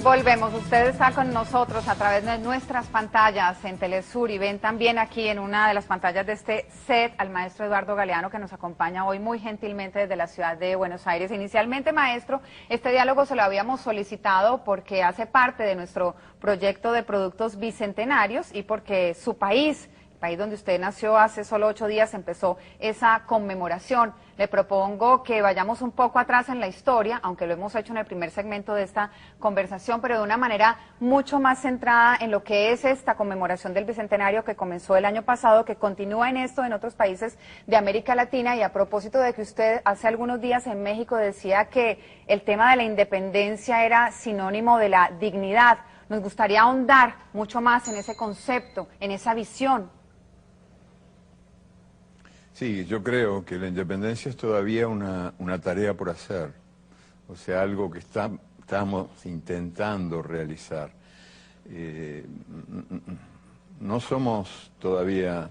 Volvemos, usted está con nosotros a través de nuestras pantallas en Telesur y ven también aquí en una de las pantallas de este set al maestro Eduardo Galeano, que nos acompaña hoy muy gentilmente desde la ciudad de Buenos Aires. Inicialmente, maestro, este diálogo se lo habíamos solicitado porque hace parte de nuestro proyecto de productos bicentenarios y porque su país donde usted nació hace solo 8 días, empezó esa conmemoración. Le propongo que vayamos un poco atrás en la historia, aunque lo hemos hecho en el primer segmento de esta conversación, pero de una manera mucho más centrada en lo que es esta conmemoración del Bicentenario que comenzó el año pasado, que continúa en esto en otros países de América Latina. Y a propósito de que usted hace algunos días en México decía que el tema de la independencia era sinónimo de la dignidad, nos gustaría ahondar mucho más en ese concepto, en esa visión. Sí, yo creo que la independencia es todavía una tarea por hacer, o sea, algo que estamos intentando realizar. No somos todavía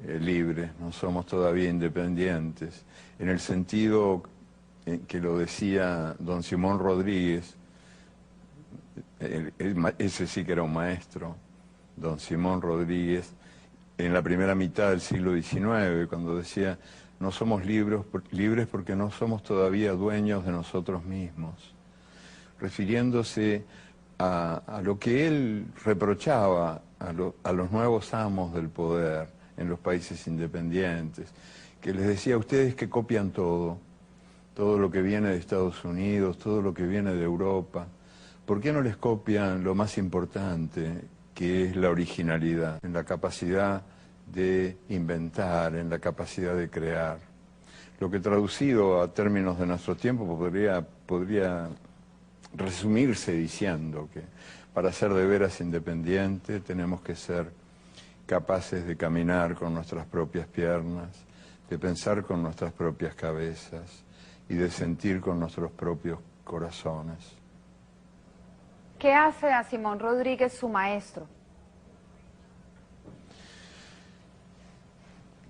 libres, no somos todavía independientes, en el sentido que lo decía don Simón Rodríguez, ese sí que era un maestro, don Simón Rodríguez, en la primera mitad del siglo XIX, cuando decía, no somos libres porque no somos todavía dueños de nosotros mismos, refiriéndose a lo que él reprochaba a los nuevos amos del poder en los países independientes, que les decía a ustedes que copian todo lo que viene de Estados Unidos, todo lo que viene de Europa, ¿por qué no les copian lo más importante, que es la originalidad, en la capacidad de inventar, en la capacidad de crear? Lo que traducido a términos de nuestro tiempo podría resumirse diciendo que para ser de veras independiente tenemos que ser capaces de caminar con nuestras propias piernas, de pensar con nuestras propias cabezas y de sentir con nuestros propios corazones. ¿Qué hace a Simón Rodríguez su maestro?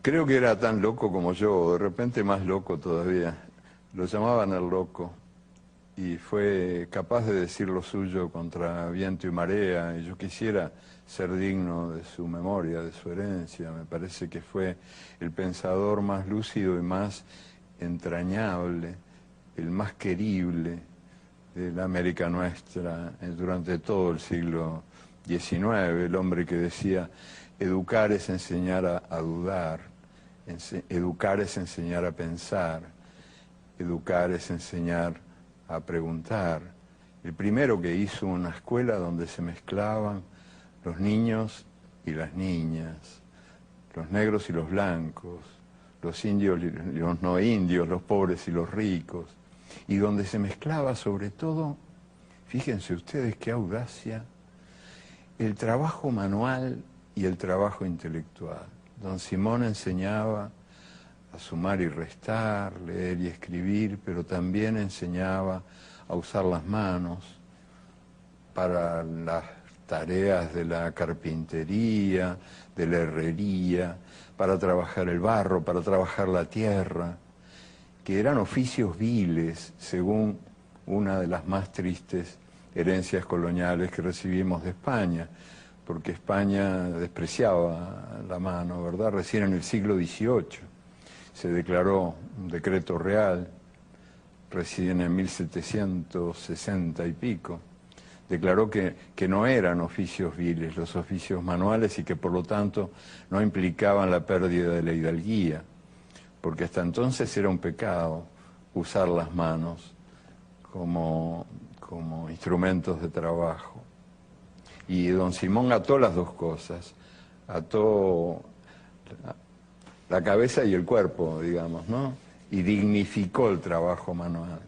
Creo que era tan loco como yo, de repente más loco todavía. Lo llamaban el loco y fue capaz de decir lo suyo contra viento y marea, y yo quisiera ser digno de su memoria, de su herencia. Me parece que fue el pensador más lúcido y más entrañable, el más querible de la América nuestra durante todo el siglo XIX, el hombre que decía, educar es enseñar a dudar, educar es enseñar a pensar, educar es enseñar a preguntar. El primero que hizo una escuela donde se mezclaban los niños y las niñas, los negros y los blancos, los indios y los no indios, los pobres y los ricos, y donde se mezclaba sobre todo, fíjense ustedes qué audacia, el trabajo manual y el trabajo intelectual. Don Simón enseñaba a sumar y restar, leer y escribir, pero también enseñaba a usar las manos para las tareas de la carpintería, de la herrería, para trabajar el barro, para trabajar la tierra, que eran oficios viles, según una de las más tristes herencias coloniales que recibimos de España, porque España despreciaba la mano, ¿verdad? Recién en el siglo XVIII se declaró un decreto real, recién en 1760 y pico, declaró que no eran oficios viles los oficios manuales y que por lo tanto no implicaban la pérdida de la hidalguía, porque hasta entonces era un pecado usar las manos como instrumentos de trabajo. Y don Simón ató las dos cosas, ató la cabeza y el cuerpo, digamos, ¿no? Y dignificó el trabajo manual.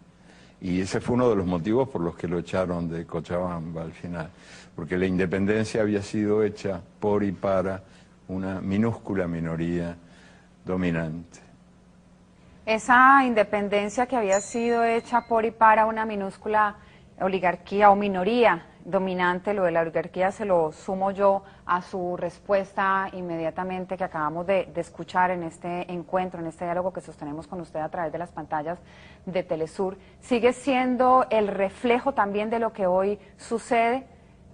Y ese fue uno de los motivos por los que lo echaron de Cochabamba al final, porque la independencia había sido hecha por y para una minúscula minoría dominante. Esa independencia que había sido hecha por y para una minúscula oligarquía o minoría dominante, lo de la oligarquía, se lo sumo yo a su respuesta inmediatamente que acabamos de escuchar en este encuentro, en este diálogo que sostenemos con usted a través de las pantallas de Telesur. ¿Sigue siendo el reflejo también de lo que hoy sucede?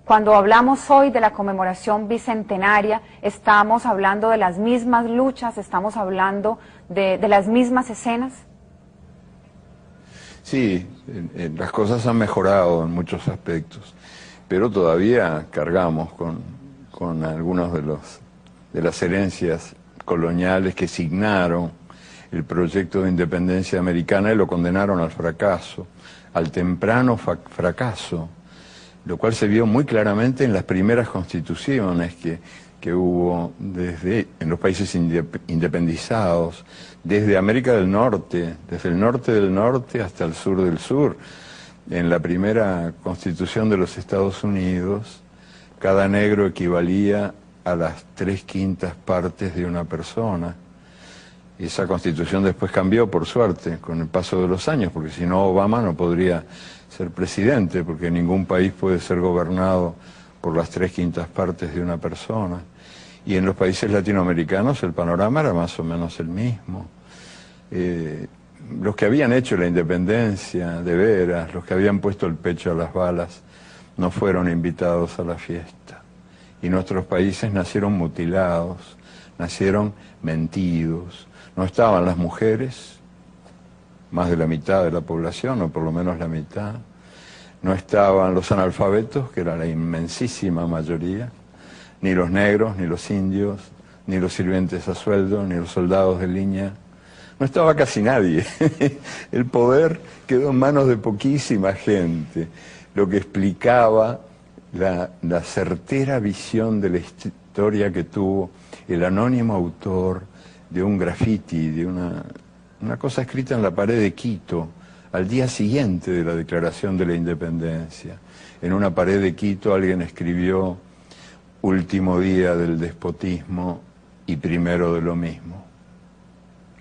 Cuando hablamos hoy de la conmemoración bicentenaria, estamos hablando de las mismas luchas, estamos hablando de las mismas escenas. Sí, las cosas han mejorado en muchos aspectos, pero todavía cargamos con algunos de las herencias coloniales que signaron el proyecto de independencia americana y lo condenaron al fracaso, al temprano fracaso, lo cual se vio muy claramente en las primeras constituciones que hubo en los países independizados, desde América del Norte, desde el norte del norte hasta el sur del sur. En la primera constitución de los Estados Unidos, cada negro equivalía a las 3/5 partes de una persona. Esa constitución después cambió, por suerte, con el paso de los años, porque si no Obama no podría ser presidente, porque ningún país puede ser gobernado por las 3/5 partes de una persona. Y en los países latinoamericanos el panorama era más o menos el mismo. Los que habían hecho la independencia de veras, los que habían puesto el pecho a las balas, no fueron invitados a la fiesta. Y nuestros países nacieron mutilados, nacieron mentidos. No estaban las mujeres, más de la mitad de la población, o por lo menos la mitad. No estaban los analfabetos, que era la inmensísima mayoría, ni los negros, ni los indios, ni los sirvientes a sueldo, ni los soldados de línea. No estaba casi nadie. El poder quedó en manos de poquísima gente, lo que explicaba la certera visión de la historia que tuvo el anónimo autor de un graffiti, de una cosa escrita en la pared de Quito, al día siguiente de la declaración de la independencia. En una pared de Quito alguien escribió: último día del despotismo y primero de lo mismo.